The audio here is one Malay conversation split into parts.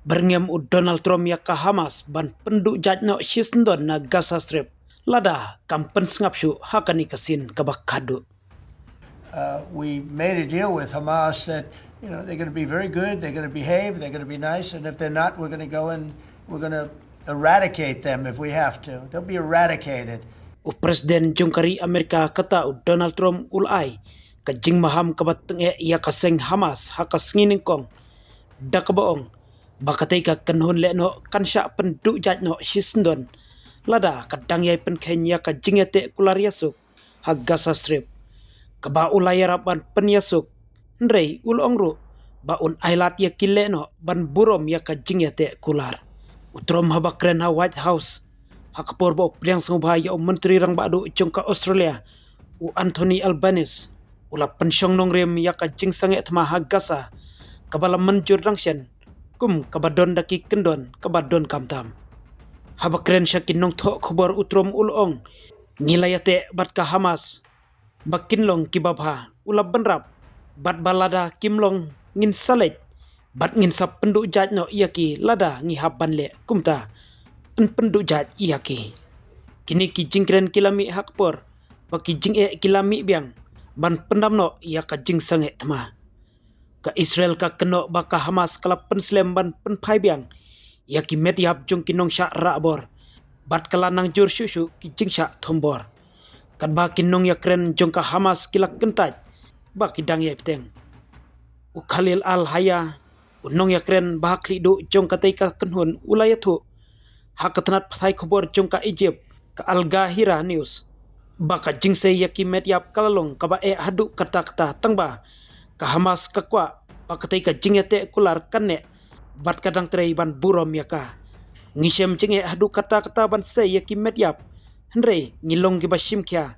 Berngem u Donald Trump ya ka Hamas ban penduk jatno shisndon na Gaza Strip. Lada kampen sngapshu hakani kasin kabakadu. We made a deal with Hamas that they're going to be very good, they're going to behave, they're going to be nice, and if they're not, we're going to go and we're going to eradicate them if we have to. They'll be eradicated. U Presiden Jungkari Amerika kata u Donald Trump ulai kajing maham kabateng ya kaseng Hamas hakas nginingkong dakabaong bakatai ka kanhun lekno kansya penduk jatno shisndon lada kadang yai penkenya kajing yate kulariasuk ha Gaza Strip kaba ulayarapan penyasuk ndrei ulongru baun ailat ya kileno ban burom ya kajing yate kular utrom habakren ha White House hakapor bo priang sungba ya menteri rang badu jongka Australia u Anthony Albanese ula pensyong nong rem ya kajing sange tma ha Gaza kabala menjur rangsyen kum kabadon daki kendon kabadon kamtam habakren syakin nong thok khobor utrom ulong ngilayate bat ka Hamas bakinlong kibabha ula benrap bat balada kimlong ngin salet bat ngin sap penduk jatno iaki lada ngihap banle kumta en penduk jat iaki kini ki jingkren kilami hakpor baki jing kilami biang ban pendamno ia ka jing sange tma ka Israel ka keno baka Hamas kala penslem ban penpai biang ia ki mediap jung kinong sya rabor bat kala nang jur syushu ki jing sya thombor kan ba kinong ya kren jung ka Hamas kila kentaj ba ki dang ye peteng u Khalil al haya unong ya kren ba kli du jung ka taika kenhun ulayathu hakatnat phai khobor jung ka Egypt ka Al Gahira news baka jing se ya ki mediap kalalong ka ba hadu kata-kata tangba ka Hamas ka kwa pakatai ka jingete kular kanne bat kadang trei ban burom ya ka ngisem jinge hadu kata-kata ban se ya ki medyap hendrei ngilong ki bashim kya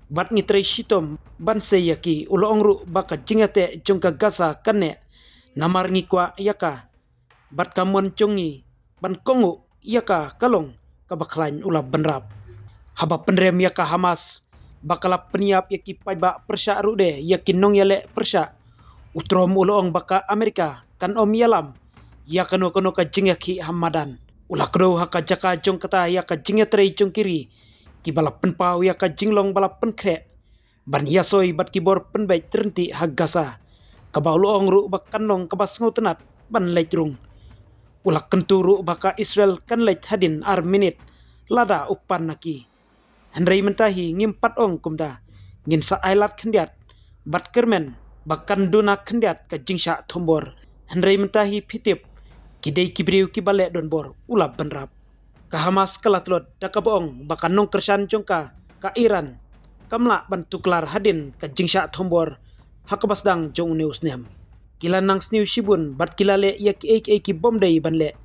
bat ngitrei shitom ban se ya ki ulongru baka jingete jongka Gaza kanne namar ngikwa ya ka bat kamon chungi ban kongu ya ka kalong ka baklain ula benrap haba penrem ya ka Hamas bakala peniap ya ki paiba persya rude ya kinong yale persya utrom ulong baka Amerika kan om yalam ya kano ka jingya ki hamadan ula kro haka jaka jong kata ya ka jingya trei jong kiri ki bala penpau ya ka jinglong bala penkre ban ya soi bat ki bor penbai terenti ha Gaza ka ba ulong ru bakan long ka bas ngotenat ban leitrung ula kenturu baka Israel kan leit hadin ar minit lada upan naki Henry mentahi ngimpat ong kumta ngin sa ailat kendiat bat kermen bakan duna kendiat ka jingsha thombor Henry mentahi pitip kidei kibriu kibale don bor ula benrap ka Hamas kalatlot dakabong bakan nong kersan jongka ka Iran kamla bantuklar hadin ka jingsha thombor hakabasdang jong news nem kila nang sniu shibun bat kilale yak ki bomdei banle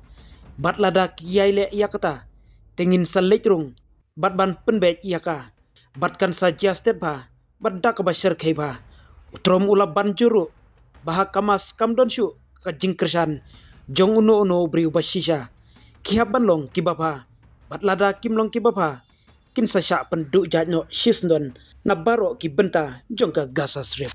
bat lada kiyaile yakata tengin saletrung bat ban penbet yaka bat kan saja step ba bat dak basher khaiba utrom ula banjuru baha kamas kamdon shu ka jingkersan jong uno briu basisha kihaban long kibaba bat lada kimlong kibaba kin sasha penduk jatno shisndon na baro ki benta jong ka Gaza Strip